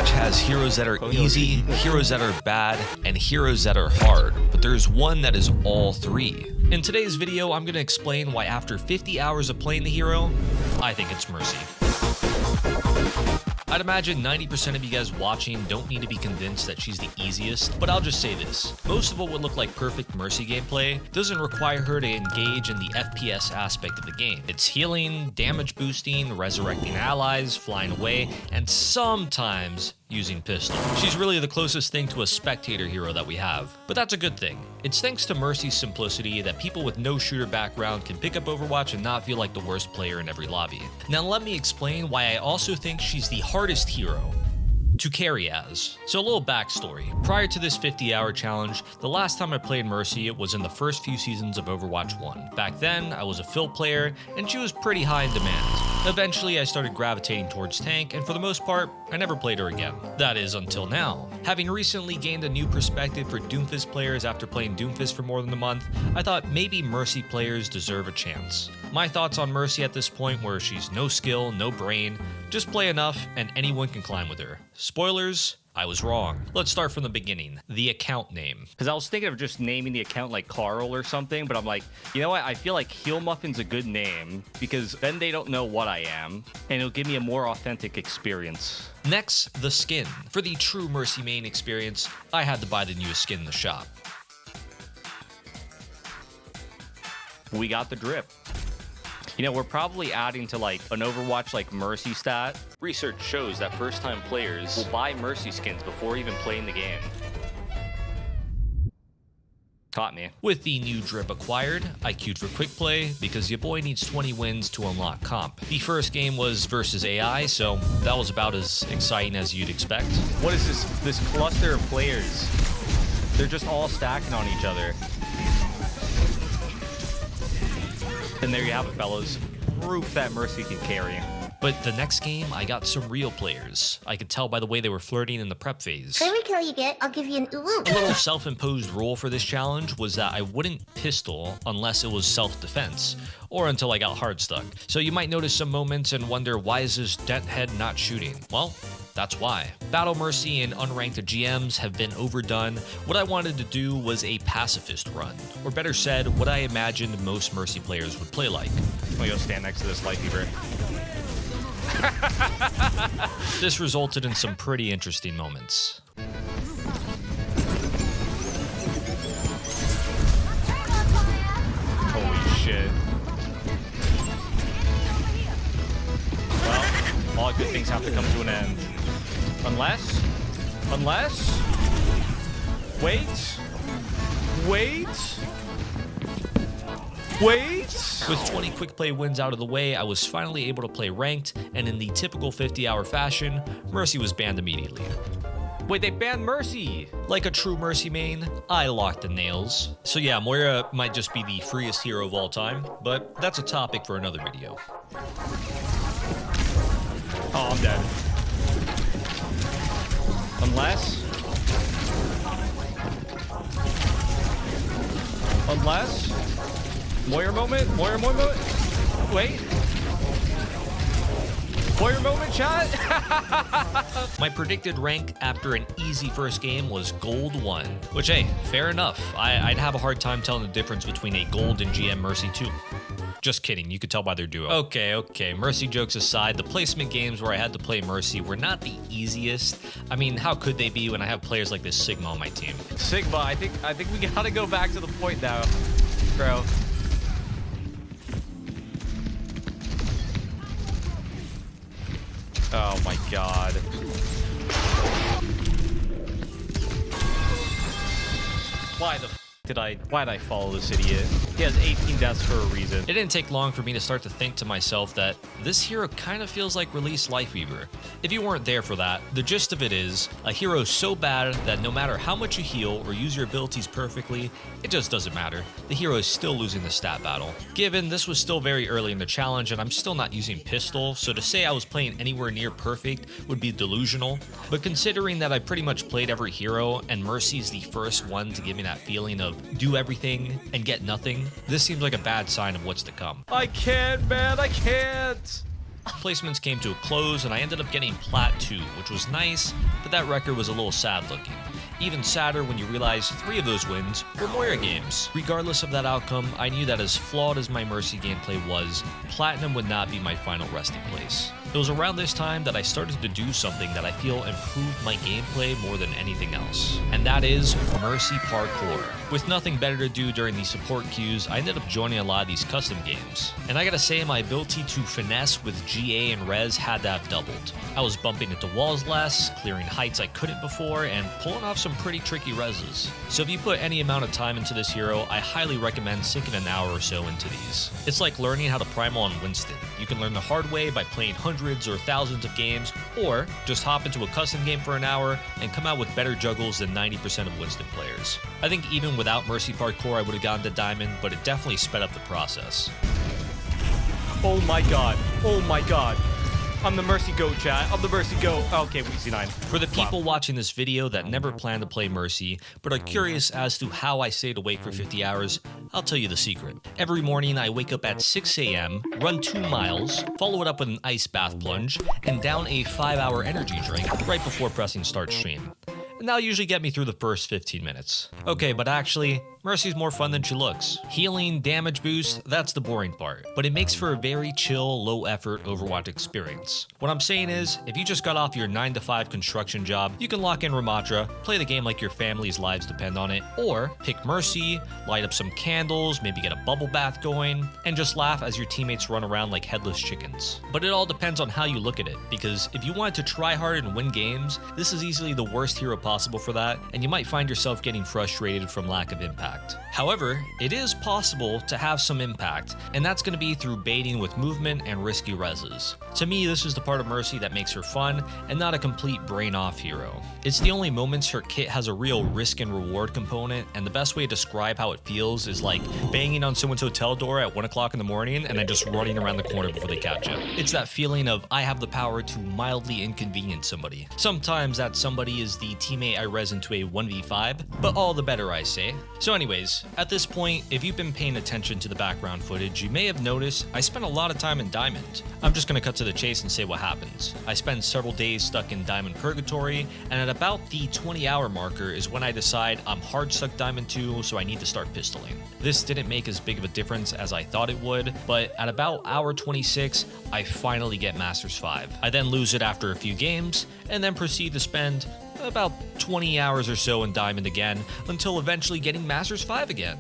Overwatch has heroes that are easy, heroes that are bad, and heroes that are hard, but there's one that is all three. In today's video, I'm going to explain why after 50 hours of playing the hero, I think it's Mercy. I'd imagine 90% of you guys watching don't need to be convinced that she's the easiest, but I'll just say this. Most of what would look like perfect Mercy gameplay doesn't require her to engage in the FPS aspect of the game. It's healing, damage boosting, resurrecting allies, flying away, and sometimes using pistol. She's really the closest thing to a spectator hero that we have, but that's a good thing. It's thanks to Mercy's simplicity that people with no shooter background can pick up Overwatch and not feel like the worst player in every lobby. Now let me explain why I also think she's the hardest hero to carry as. So a little backstory. Prior to this 50-hour challenge, the last time I played Mercy was in the first few seasons of Overwatch 1. Back then, I was a fill player, and she was pretty high in demand. Eventually, I started gravitating towards tank, and for the most part, I never played her again. That is, until now. Having recently gained a new perspective for Doomfist players after playing Doomfist for more than a month, I thought maybe Mercy players deserve a chance. My thoughts on Mercy at this point were she's no skill, no brain, just play enough, and anyone can climb with her. Spoilers, I was wrong. Let's start from the beginning. The account name. Because I was thinking of just naming the account like Carl or something, but I'm like, you know what? I feel like Heel Muffin's a good name because then they don't know what I am, and it'll give me a more authentic experience. Next, the skin. For the true Mercy main experience, I had to buy the newest skin in the shop. We got the drip. You know, we're probably adding to like an Overwatch like Mercy stat. Research shows that first-time players will buy Mercy skins before even playing the game. Caught me. With the new drip acquired, I queued for quick play because your boy needs 20 wins to unlock comp. The first game was versus AI, so that was about as exciting as you'd expect. What is this cluster of players? They're just all stacking on each other. And there you have it, fellas. Proof that Mercy can carry. But the next game, I got some real players. I could tell by the way they were flirting in the prep phase. Every kill you get, I'll give you an ooh. A little self-imposed rule for this challenge was that I wouldn't pistol unless it was self-defense, or until I got hard stuck. So you might notice some moments and wonder, why is this dent head not shooting? Well, that's why. Battle Mercy and unranked GMs have been overdone. What I wanted to do was a pacifist run, or better said, what I imagined most Mercy players would play like. I'm gonna go stand next to this light beaver. This resulted in some pretty interesting moments. Holy shit. Well, all good things have to come to an end. Unless, wait. With 20 quick play wins out of the way, I was finally able to play ranked, and in the typical 50-hour fashion, Mercy was banned immediately. Wait, they banned Mercy! Like a true Mercy main, I locked the nails. So yeah, Moira might just be the freest hero of all time, but that's a topic for another video. Oh, I'm dead. Unless... Moira moment? Wait. Moira moment, chat? My predicted rank after an easy first game was Gold 1, which, hey, fair enough. I'd have a hard time telling the difference between a Gold and GM Mercy 2. Just kidding, you could tell by their duo. Okay, Mercy jokes aside, the placement games where I had to play Mercy were not the easiest. I mean, how could they be when I have players like this Sigma on my team? Sigma, I think we gotta go back to the point now, bro. Oh my god. Why did I follow this idiot? He has 18 deaths for a reason. It didn't take long for me to start to think to myself that this hero kind of feels like Release Lifeweaver. If you weren't there for that, the gist of it is, a hero so bad that no matter how much you heal or use your abilities perfectly, it just doesn't matter. The hero is still losing the stat battle. Given this was still very early in the challenge and I'm still not using pistol, so to say I was playing anywhere near perfect would be delusional. But considering that I pretty much played every hero and Mercy's the first one to give me that feeling of do everything and get nothing, this seems like a bad sign of what's to come. I can't, man, I can't. Placements came to a close and I ended up getting Plat 2, which was nice, but that record was a little sad looking. Even sadder when you realize 3 of those wins were Moira games. Regardless of that outcome, I knew that as flawed as my Mercy gameplay was, Platinum would not be my final resting place. It was around this time that I started to do something that I feel improved my gameplay more than anything else, and that is Mercy parkour. With nothing better to do during these support queues, I ended up joining a lot of these custom games. And I gotta say, my ability to finesse with GA and res had to have doubled. I was bumping into walls less, clearing heights I couldn't before, and pulling off some pretty tricky reses. So if you put any amount of time into this hero, I highly recommend sinking an hour or so into these. It's like learning how to primal on Winston. You can learn the hard way by playing hundreds or thousands of games, or just hop into a custom game for an hour and come out with better juggles than 90% of Winston players. I think even without Mercy parkour I would have gone to Diamond, but it definitely sped up the process. Oh my god. Oh my god. I'm the Mercy Goat, chat. I'm the Mercy Goat. Okay, we see 9. For the people watching this video that never plan to play Mercy, but are curious as to how I stayed awake for 50 hours, I'll tell you the secret. Every morning I wake up at 6 a.m., run 2 miles, follow it up with an ice bath plunge, and down a 5-hour energy drink right before pressing start stream. And that'll usually get me through the first 15 minutes. Okay, but actually, Mercy's more fun than she looks. Healing, damage boost, that's the boring part. But it makes for a very chill, low-effort Overwatch experience. What I'm saying is, if you just got off your 9-to-5 construction job, you can lock in Ramatra, play the game like your family's lives depend on it, or pick Mercy, light up some candles, maybe get a bubble bath going, and just laugh as your teammates run around like headless chickens. But it all depends on how you look at it, because if you wanted to try hard and win games, this is easily the worst hero possible for that, and you might find yourself getting frustrated from lack of impact. However, it is possible to have some impact, and that's going to be through baiting with movement and risky reses. To me, this is the part of Mercy that makes her fun and not a complete brain-off hero. It's the only moments her kit has a real risk and reward component, and the best way to describe how it feels is like banging on someone's hotel door at 1 o'clock in the morning and then just running around the corner before they catch you. It's that feeling of I have the power to mildly inconvenience somebody. Sometimes that somebody is the teammate I res into a 1v5, but all the better, I say. So anyways, at this point, if you've been paying attention to the background footage, you may have noticed I spent a lot of time in Diamond. I'm just gonna cut to the chase and say what happens. I spend several days stuck in Diamond Purgatory, and at about the 20-hour marker is when I decide I'm hard stuck Diamond 2, so I need to start pistoling. This didn't make as big of a difference as I thought it would, but at about hour 26, I finally get Masters 5. I then lose it after a few games, and then proceed to spend about 20 hours or so in Diamond again, until eventually getting Masters 5 again.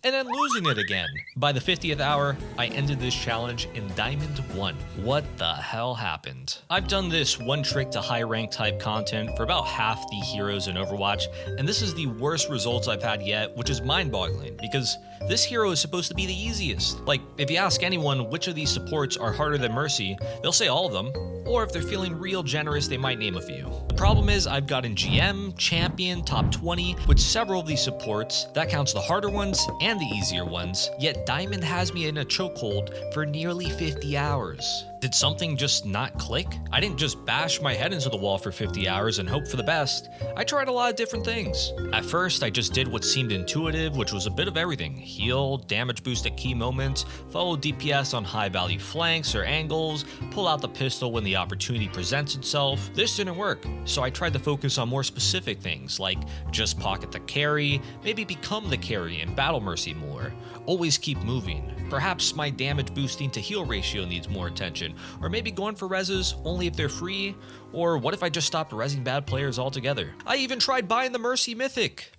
And then losing it again. By the 50th hour, I ended this challenge in Diamond 1. What the hell happened? I've done this one trick to high rank type content for about half the heroes in Overwatch, and this is the worst results I've had yet, which is mind-boggling, because this hero is supposed to be the easiest. Like, if you ask anyone which of these supports are harder than Mercy, they'll say all of them, or if they're feeling real generous, they might name a few. The problem is I've gotten GM, Champion, Top 20, with several of these supports. That counts the harder ones and the easier ones, yet Diamond has me in a chokehold for nearly 50 hours. Did something just not click? I didn't just bash my head into the wall for 50 hours and hope for the best. I tried a lot of different things. At first, I just did what seemed intuitive, which was a bit of everything. Heal, damage boost at key moments, follow DPS on high value flanks or angles, pull out the pistol when the opportunity presents itself. This didn't work, so I tried to focus on more specific things, like just pocket the carry, maybe become the carry and battle Mercy more. Always keep moving. Perhaps my damage boosting to heal ratio needs more attention, or maybe going for reses only if they're free, or what if I just stopped resing bad players altogether? I even tried buying the Mercy Mythic.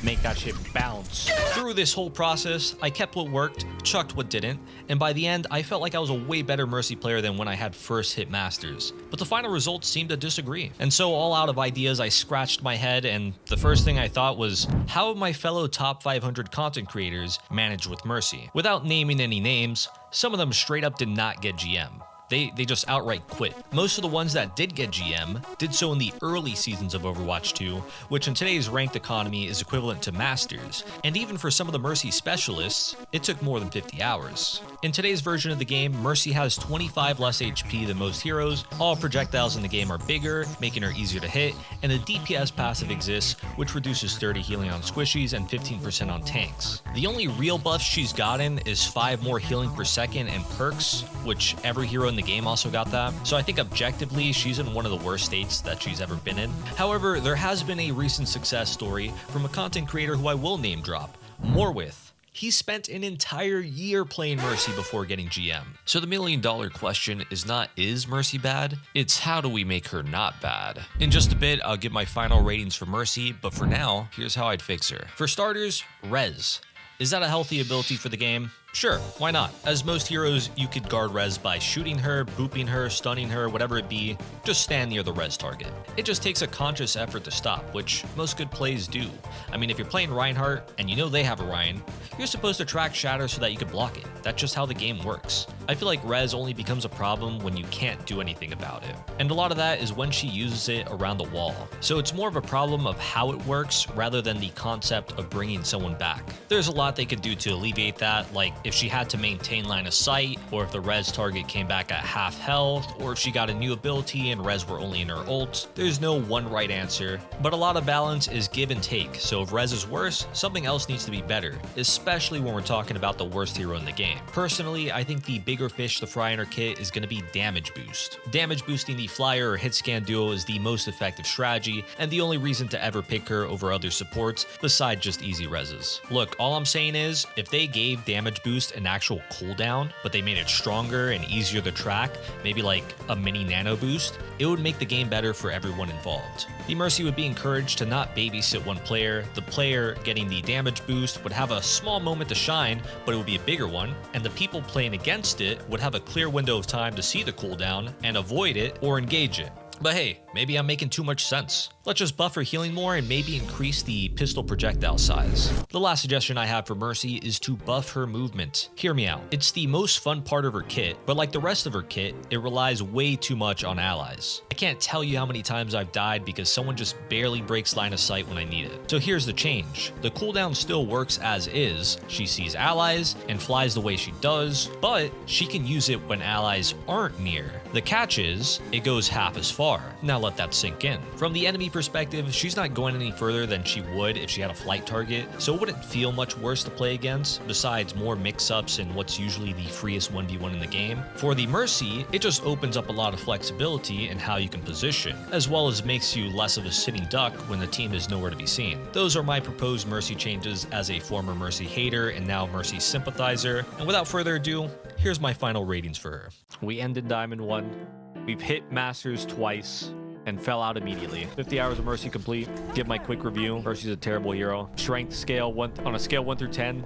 Make that shit bounce. Through this whole process, I kept what worked, chucked what didn't, and by the end, I felt like I was a way better Mercy player than when I had first hit Masters. But the final results seemed to disagree. And so all out of ideas, I scratched my head, and the first thing I thought was, how have my fellow top 500 content creators managed with Mercy? Without naming any names, some of them straight up did not get GM. They just outright quit. Most of the ones that did get GM did so in the early seasons of Overwatch 2, which in today's ranked economy is equivalent to Masters, and even for some of the Mercy specialists, it took more than 50 hours. In today's version of the game, Mercy has 25 less HP than most heroes, all projectiles in the game are bigger, making her easier to hit, and a DPS passive exists, which reduces 30 healing on squishies and 15% on tanks. The only real buffs she's gotten is 5 more healing per second and perks, which every hero in the game also got that, so I think objectively she's in one of the worst states that she's ever been in. However, there has been a recent success story from a content creator who I will name drop, Morwith. He spent an entire year playing Mercy before getting GM. So the $1 million question is not is Mercy bad, it's how do we make her not bad. In just a bit, I'll give my final ratings for Mercy, but for now, here's how I'd fix her. For starters, res. Is that a healthy ability for the game? Sure, why not? As most heroes, you could guard res by shooting her, booping her, stunning her, whatever it be, just stand near the res target. It just takes a conscious effort to stop, which most good plays do. I mean, if you're playing Reinhardt, and you know they have a Rein, you're supposed to track shatter so that you can block it. That's just how the game works. I feel like res only becomes a problem when you can't do anything about it. And a lot of that is when she uses it around the wall. So it's more of a problem of how it works rather than the concept of bringing someone back. There's a lot they could do to alleviate that, like if she had to maintain line of sight, or if the res target came back at half health, or if she got a new ability and res were only in her ult. There's no one right answer, but a lot of balance is give and take, so if res is worse, something else needs to be better, especially when we're talking about the worst hero in the game. Personally, I think the bigger fish to fry in her kit is going to be damage boost. Damage boosting the flyer or hit scan duo is the most effective strategy, and the only reason to ever pick her over other supports besides just easy reses. Look, all I'm saying is, if they gave damage boost an actual cooldown, but they made it stronger and easier to track, maybe like a mini nano boost, it would make the game better for everyone involved. The Mercy would be encouraged to not babysit one player. The player getting the damage boost would have a small moment to shine, but it would be a bigger one, and the people playing against it would have a clear window of time to see the cooldown and avoid it or engage it. But hey, maybe I'm making too much sense. Let's just buff her healing more and maybe increase the pistol projectile size. The last suggestion I have for Mercy is to buff her movement. Hear me out. It's the most fun part of her kit, but like the rest of her kit, it relies way too much on allies. I can't tell you how many times I've died because someone just barely breaks line of sight when I need it. So here's the change. The cooldown still works as is. She sees allies and flies the way she does, but she can use it when allies aren't near. The catch is, it goes half as far. Now let that sink in. From the enemy perspective, she's not going any further than she would if she had a flight target, so it wouldn't feel much worse to play against, besides more mix-ups in what's usually the freest 1v1 in the game. For the Mercy, it just opens up a lot of flexibility in how you can position, as well as makes you less of a sitting duck when the team is nowhere to be seen. Those are my proposed Mercy changes as a former Mercy hater and now Mercy sympathizer, and without further ado, here's my final ratings for her. We ended Diamond 1. We've hit Masters twice and fell out immediately. 50 hours of Mercy complete. Give my quick review. Mercy's a terrible hero. Strength scale, on a scale 1 through 10.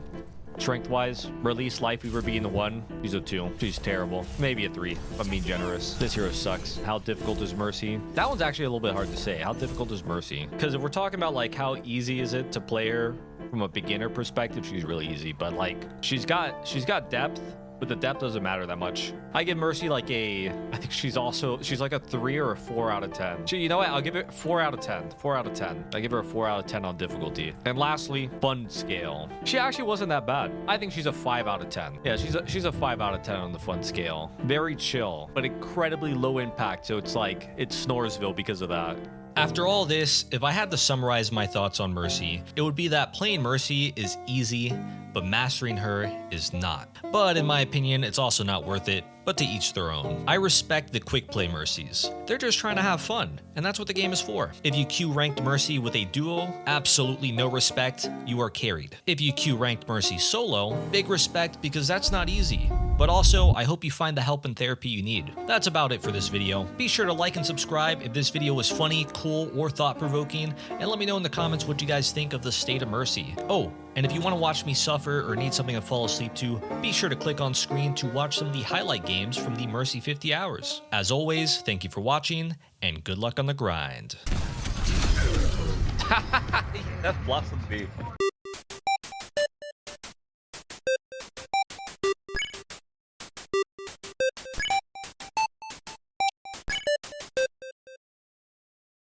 Strength-wise, release life weaver being the 1. She's a 2. She's terrible. Maybe a 3, if I'm being generous. This hero sucks. How difficult is Mercy? That one's actually a little bit hard to say. How difficult is Mercy? Because if we're talking about like how easy is it to play her from a beginner perspective, she's really easy. But like she's got depth. But the depth doesn't matter that much. I give Mercy like I think she's like a 3 or a 4 out of 10. You know what? I'll give it 4 out of 10. 4 out of 10. I give her a 4 out of 10 on difficulty. And lastly, fun scale. She actually wasn't that bad. I think she's a 5 out of 10. Yeah, she's a 5 out of 10 on the fun scale. Very chill, but incredibly low impact. So it's like, it's Snoresville because of that. After all this, if I had to summarize my thoughts on Mercy, it would be that playing Mercy is easy, but mastering her is not. But in my opinion, it's also not worth it, but to each their own. I respect the quick play Mercies. They're just trying to have fun, and that's what the game is for. If you Q ranked Mercy with a duo, absolutely no respect, you are carried. If you Q ranked Mercy solo, big respect because that's not easy. But also, I hope you find the help and therapy you need. That's about it for this video. Be sure to like and subscribe if this video was funny, cool, or thought-provoking, and let me know in the comments what you guys think of the state of Mercy. Oh, and if you want to watch me suffer or need something to fall asleep to, be sure to click on screen to watch some of the highlight games from the Mercy 50 hours. As always, thank you for watching, and good luck on the grind. That's Blossom B.